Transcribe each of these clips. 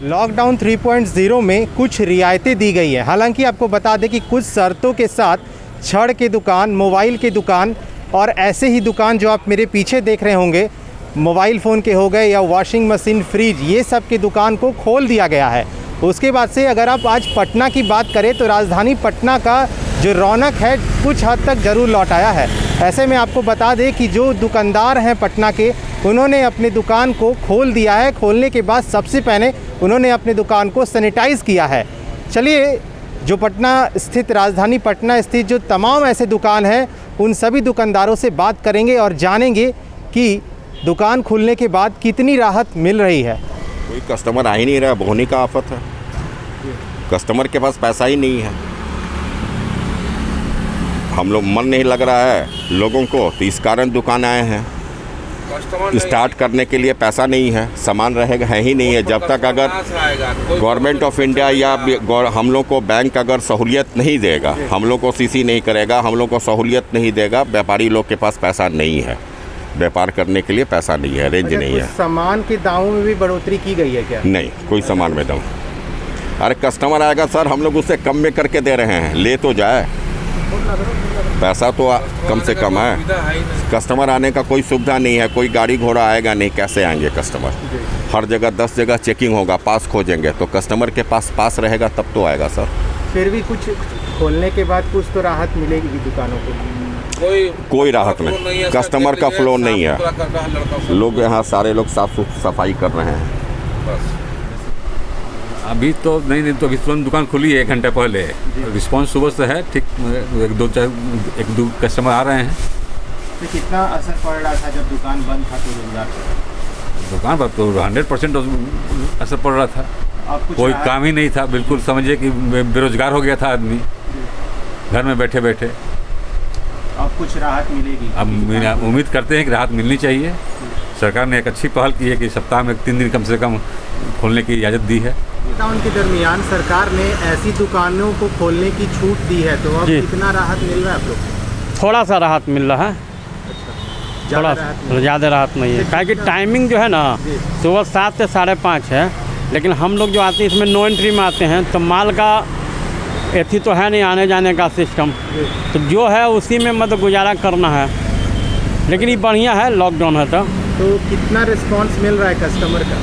Lockdown 3.0 में कुछ रियायतें दी गई हैं। हालांकि आपको बता दें कि कुछ शर्तों के साथ छड़ की दुकान, मोबाइल की दुकान और ऐसे ही दुकान जो आप मेरे पीछे देख रहे होंगे, मोबाइल फ़ोन के हो गए या वॉशिंग मशीन, फ्रिज, ये सब की दुकान को खोल दिया गया है। उसके बाद से अगर आप आज पटना की बात करें तो राजधानी पटना का जो रौनक है कुछ हद तक ज़रूर लौट आया है। ऐसे में आपको बता दें कि जो दुकानदार हैं पटना के, उन्होंने अपनी दुकान को खोल दिया है। खोलने के बाद सबसे पहले उन्होंने अपनी दुकान को सैनिटाइज़ किया है। चलिए, जो पटना स्थित, राजधानी पटना स्थित जो तमाम ऐसे दुकान हैं, उन सभी दुकानदारों से बात करेंगे और जानेंगे कि दुकान खुलने के बाद कितनी राहत मिल रही है। कोई कस्टमर आ ही नहीं रहा, भगोनी का आफत है। कस्टमर के पास पैसा ही नहीं है। हम लोग मन नहीं लग रहा है लोगों को, तो इस कारण दुकान आए हैं। स्टार्ट करने के लिए पैसा नहीं है, सामान रहेगा है ही नहीं है। जब तक अगर गवर्नमेंट ऑफ इंडिया या हम लोग को बैंक अगर सहूलियत नहीं देगा, हम लोग को सीसी नहीं करेगा, हम लोग को सहूलियत नहीं देगा, व्यापारी लोग के पास पैसा नहीं है, व्यापार करने के लिए पैसा नहीं है, रेंज नहीं है। सामान के दामों में भी बढ़ोतरी की गई है क्या? नहीं, कोई सामान में दाम। अरे कस्टमर आएगा सर, हम लोग उससे कम में करके दे रहे हैं, ले तो जाए। पैसा तो कम से कम है। कस्टमर आने का कोई सुविधा नहीं है, कोई गाड़ी घोड़ा आएगा नहीं, कैसे आएंगे कस्टमर? हर जगह 10 जगह चेकिंग होगा, पास खोजेंगे, तो कस्टमर के पास रहेगा तब तो आएगा सर। फिर भी कुछ खोलने के बाद कुछ तो राहत मिलेगी दुकानों को? कोई राहत नहीं, कस्टमर का फ्लो नहीं है। लोग यहाँ सारे लोग साफ सफाई कर रहे हैं। अभी तो नहीं तो तुरंत दुकान खुली है 1 घंटे पहले। रिस्पांस सुबह से है, ठीक। एक दो कस्टमर आ रहे हैं। तो कितना असर पड़ रहा था जब दुकान बंद था? तो रोजगार दुकान पर तो 100% असर पड़ रहा था। कोई काम ही नहीं था, बिल्कुल समझिए कि बेरोजगार हो गया था आदमी घर में बैठे बैठे। अब कुछ राहत मिलेगी? अब उम्मीद करते हैं कि राहत मिलनी चाहिए। सरकार ने एक अच्छी पहल की है कि सप्ताह में 3 दिन कम से कम खोलने की इजाज़त दी है। लॉकडाउन के दरमियान सरकार ने ऐसी दुकानों को खोलने की छूट दी है, तो अब कितना राहत मिल रहा है आप लोग? थोड़ा सा राहत मिल रहा है। थोड़ा ज़्यादा राहत नहीं है, क्योंकि टाइमिंग जो है ना सुबह 7 से 5:30 है। लेकिन हम लोग जो आते हैं इसमें नो एंट्री में आते हैं, तो माल का एथी तो है नहीं आने जाने का सिस्टम, तो जो है उसी में मतलब गुजारा करना है। लेकिन ये बढ़िया है, लॉकडाउन है तो कितना रिस्पांस मिल रहा है कस्टमर का?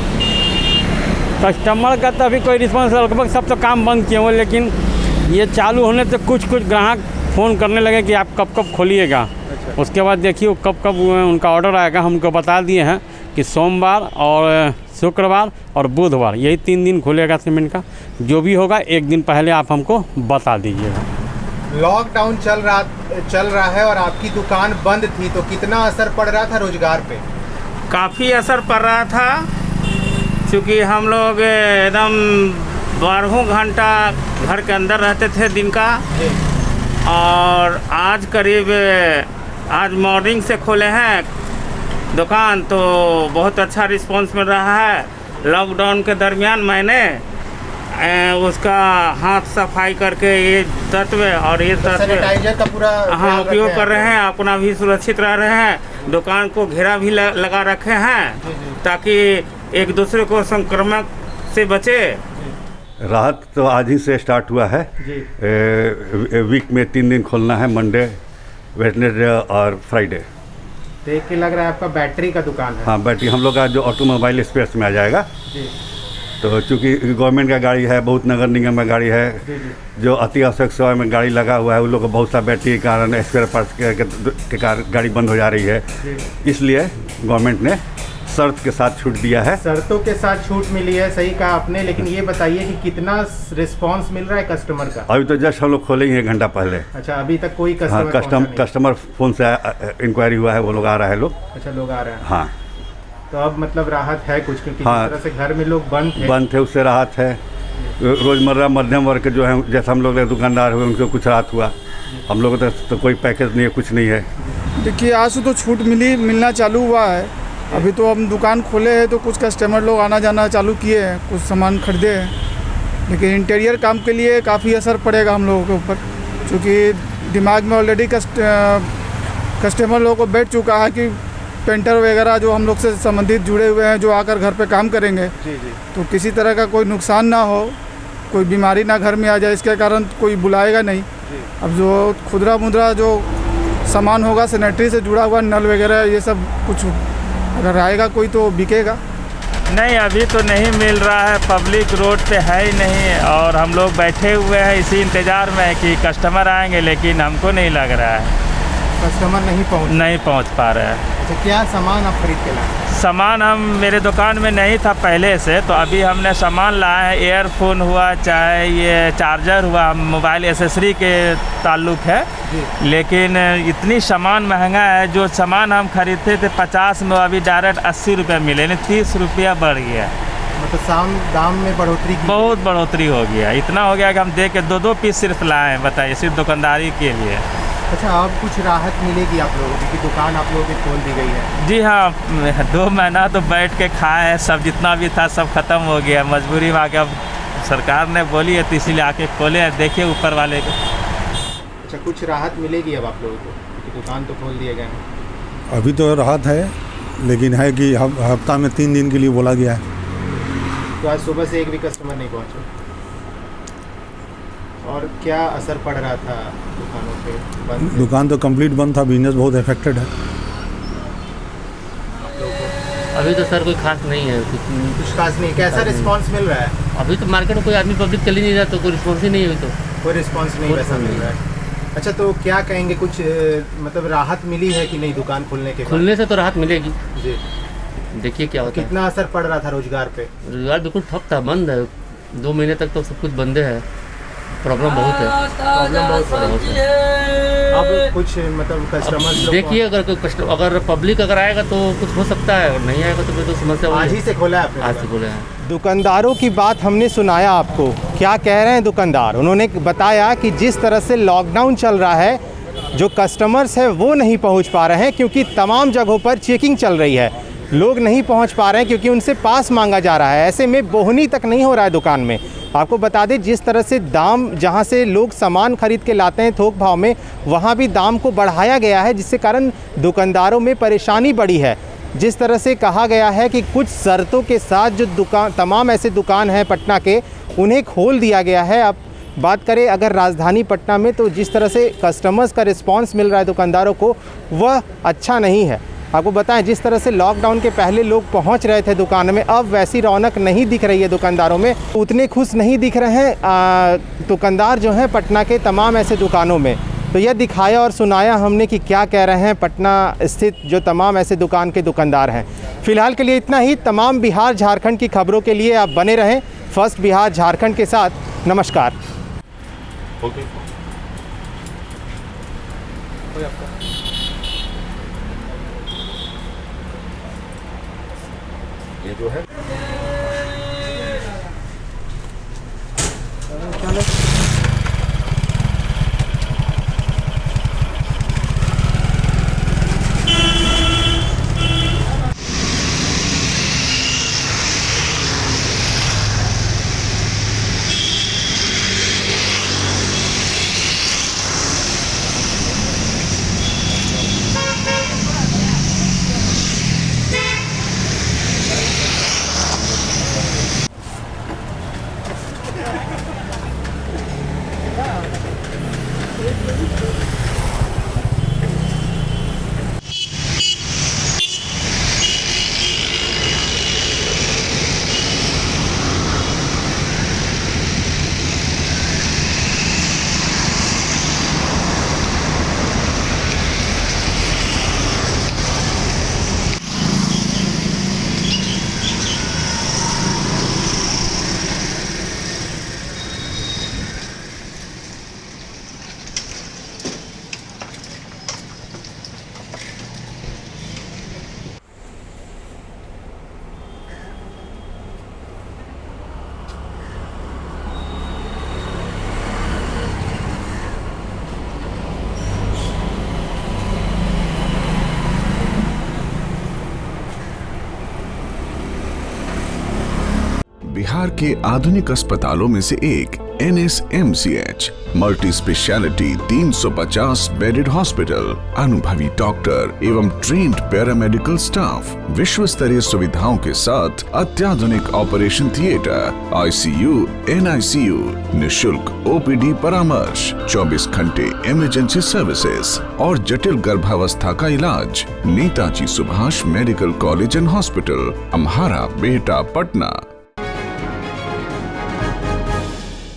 कस्टमर का तो अभी कोई रिस्पांस, लगभग सब तो काम बंद किए हुए, लेकिन ये चालू होने से कुछ ग्राहक फ़ोन करने लगे कि आप कब खोलिएगा। अच्छा। उसके बाद देखिए कब उनका ऑर्डर आएगा। हम उनको बता दिए हैं कि सोमवार और शुक्रवार और बुधवार, यही 3 दिन खुलेगा सीमेंट का। जो भी होगा 1 दिन पहले आप हमको बता दीजिएगा। लॉकडाउन चल रहा है और आपकी दुकान बंद थी, तो कितना असर पड़ रहा था रोजगार पे? काफ़ी असर पड़ रहा था, क्योंकि हम लोग एकदम 12 घंटा घर के अंदर रहते थे दिन का। और आज आज मॉर्निंग से खोले हैं दुकान, तो बहुत अच्छा रिस्पांस मिल रहा है। लॉकडाउन के दरमियान मैंने उसका हाथ सफाई करके ये तत्व और ये तत्व सैनिटाइजर का पूरा उपयोग कर रहे हैं, अपना भी सुरक्षित रह रहे हैं। दुकान को घेरा भी लगा रखे हैं ताकि एक दूसरे को संक्रमण से बचे। राहत तो आज ही से स्टार्ट हुआ है। वीक में 3 दिन खोलना है, मंडे, वेडनेसडे और फ्राइडे। देख के लग रहा है आपका बैटरी का दुकान है। हाँ, बैटरी हम लोग का जो ऑटोमोबाइल स्पेस में आ जाएगा जी। तो चूँकि गवर्नमेंट का गाड़ी है, बहुत नगर निगम में गाड़ी है जी। जो अति आवश्यक सेवा में गाड़ी लगा हुआ है, उन लोग को बहुत सा बैटरी के कारण, स्पेयर पार्ट्स के कारण गाड़ी बंद हो जा रही है। इसलिए गवर्नमेंट ने शर्त के साथ छूट दिया है। शर्तों के साथ छूट मिली है, सही कहा आपने। लेकिन ये बताइए कि कितना रिस्पांस मिल रहा है कस्टमर का? अभी तो जस्ट हम लोग खोले ही 1 घंटा पहले। अच्छा, अभी तक कोई कस्टमर? हाँ, कस्टमर फ़ोन से इंक्वायरी हुआ है, वो लोग आ रहे हैं लोग। अच्छा, लोग आ रहे हैं। हाँ, तो अब मतलब राहत है कुछ, क्योंकि हाँ, जिस तरह से घर में लोग बंद थे उससे राहत है। रोज़मर्रा मध्यम वर्ग के जो है, जैसे हम लोग दुकानदार हुए, उनको कुछ राहत हुआ। हम लोग तो कोई पैकेज नहीं है, कुछ नहीं है। देखिए, आज से तो छूट मिलना चालू हुआ है। अभी तो हम दुकान खोले हैं तो कुछ कस्टमर लोग आना जाना चालू किए हैं, कुछ सामान खरीदे हैं। लेकिन इंटीरियर काम के लिए काफ़ी असर पड़ेगा हम लोगों के ऊपर, क्योंकि दिमाग में ऑलरेडी कस्टमर लोगों को बैठ चुका है कि पेंटर वगैरह जो हम लोग से संबंधित जुड़े हुए हैं, जो आकर घर पे काम करेंगे, जी जी तो किसी तरह का कोई नुकसान ना हो, कोई बीमारी ना घर में आ जाए, इसके कारण कोई बुलाएगा नहीं। अब जो खुदरा मुद्रा जो सामान होगा सैनिटरी से जुड़ा हुआ, नल वगैरह ये सब कुछ अगर आएगा कोई तो बिकेगा। नहीं, अभी तो नहीं मिल रहा है, पब्लिक रोड पे है ही नहीं, और हम लोग बैठे हुए हैं इसी इंतज़ार में कि कस्टमर आएंगे, लेकिन हमको नहीं लग रहा है, कस्टमर नहीं पहुंच पा रहे हैं। अच्छा, क्या सामान आप खरीद के लाए? सामान हम मेरे दुकान में नहीं था पहले से, तो अभी हमने सामान लाया है। एयरफोन हुआ, चाहे ये चार्जर हुआ, मोबाइल एसेसरी के ताल्लुक है, लेकिन इतनी सामान महंगा है। जो सामान हम खरीदते थे 50 में, अभी डायरेक्ट 80 रुपये मिले, नहीं 30 रुपया बढ़ गया। मतलब दाम में बढ़ोतरी की? बहुत बढ़ोतरी हो गया, इतना हो गया कि हम दे के 2-2 पीस सिर्फ लाए हैं, बताइए, सिर्फ दुकानदारी के लिए। अच्छा, अब कुछ राहत मिलेगी आप लोगों की, क्योंकि दुकान आप लोगों की खोल दी गई है? जी हाँ, 2 महीना तो बैठ के खाए हैं, सब जितना भी था सब ख़त्म हो गया, मजबूरी में आके अब सरकार ने बोली है तो इसीलिए आके खोले हैं, देखिए ऊपर वाले को। अच्छा, कुछ राहत मिलेगी अब आप लोगों को, क्योंकि दुकान तो खोल दिए गए हैं? अभी तो राहत है, लेकिन है कि हफ्ता में 3 दिन के लिए बोला गया है। तो आज सुबह से एक भी कस्टमर नहीं पहुँचे, और क्या असर पड़ रहा था दुकानों पे? बंद? दुकान तो कंप्लीट बंद था, बिजनेस बहुत अफेक्टेड है। अभी तो सर कोई खास नहीं है, कुछ खास नहीं। कैसा रिस्पांस मिल रहा है? अभी तो मार्केट में कोई आदमी पब्लिक चल ही नहीं रहा, तो कोई रिस्पॉन्स ही नहीं है। अभी तो कोई रिस्पांस नहीं वैसा मिल रहा है। अच्छा, तो क्या कहेंगे, कुछ मतलब राहत मिली है कि नहीं दुकान खुलने के बाद? खुलने से तो राहत मिलेगी जी। देखिए क्या होता है। कितना असर पड़ रहा था रोजगार पे? रोजगार बिल्कुल ठप था, बंद है, 2 महीने तक तो सब कुछ बंद है। प्रॉब्लम बहुत है, अब कुछ मतलब कस्टमर देखिए अगर पब्लिक अगर आएगा तो कुछ हो सकता है, और नहीं आएगा तो फिर तो समस्या आज ही से खोला है आपने? आज से खोला है। दुकानदारों की बात हमने सुनाया आपको, क्या कह रहे हैं दुकानदार। उन्होंने बताया कि जिस तरह से लॉकडाउन चल रहा है, जो कस्टमर्स है वो नहीं पहुंच पा रहे हैं, क्योंकि तमाम जगहों पर चेकिंग चल रही है। लोग नहीं पहुंच पा रहे हैं क्योंकि उनसे पास मांगा जा रहा है। ऐसे में बोहनी तक नहीं हो रहा है दुकान में। आपको बता दें, जिस तरह से दाम, जहां से लोग सामान खरीद के लाते हैं थोक भाव में, वहां भी दाम को बढ़ाया गया है, जिससे कारण दुकानदारों में परेशानी बढ़ी है। जिस तरह से कहा गया है कि कुछ शर्तों के साथ जो तमाम ऐसे दुकान हैं पटना के, उन्हें खोल दिया गया है। अब बात करें अगर राजधानी पटना में, तो जिस तरह से कस्टमर्स का रिस्पांस मिल रहा है दुकानदारों को, वह अच्छा नहीं है। आपको बताएं, जिस तरह से लॉकडाउन के पहले लोग पहुंच रहे थे दुकान में, अब वैसी रौनक नहीं दिख रही है दुकानदारों में। उतने खुश नहीं दिख रहे हैं दुकानदार जो हैं पटना के तमाम ऐसे दुकानों में। तो यह दिखाया और सुनाया हमने कि क्या कह रहे हैं पटना स्थित जो तमाम ऐसे दुकान के दुकानदार हैं। फ़िलहाल के लिए इतना ही। तमाम बिहार झारखंड की खबरों के लिए आप बने रहें फर्स्ट बिहार झारखंड के साथ। नमस्कार। ये जो है बिहार के आधुनिक अस्पतालों में से एक NSMCH multi speciality 350 bedded hospital, अनुभवी डॉक्टर एवं ट्रेन्ड पैरामेडिकल स्टाफ, विश्व स्तरीय सुविधाओं के साथ अत्याधुनिक ऑपरेशन थिएटर, ICU, NICU, निशुल्क OPD परामर्श, 24 घंटे इमरजेंसी सर्विसेज और जटिल गर्भावस्था का इलाज। Netaji Subhash medical college and hospital, Amhara, Bihta, Patna.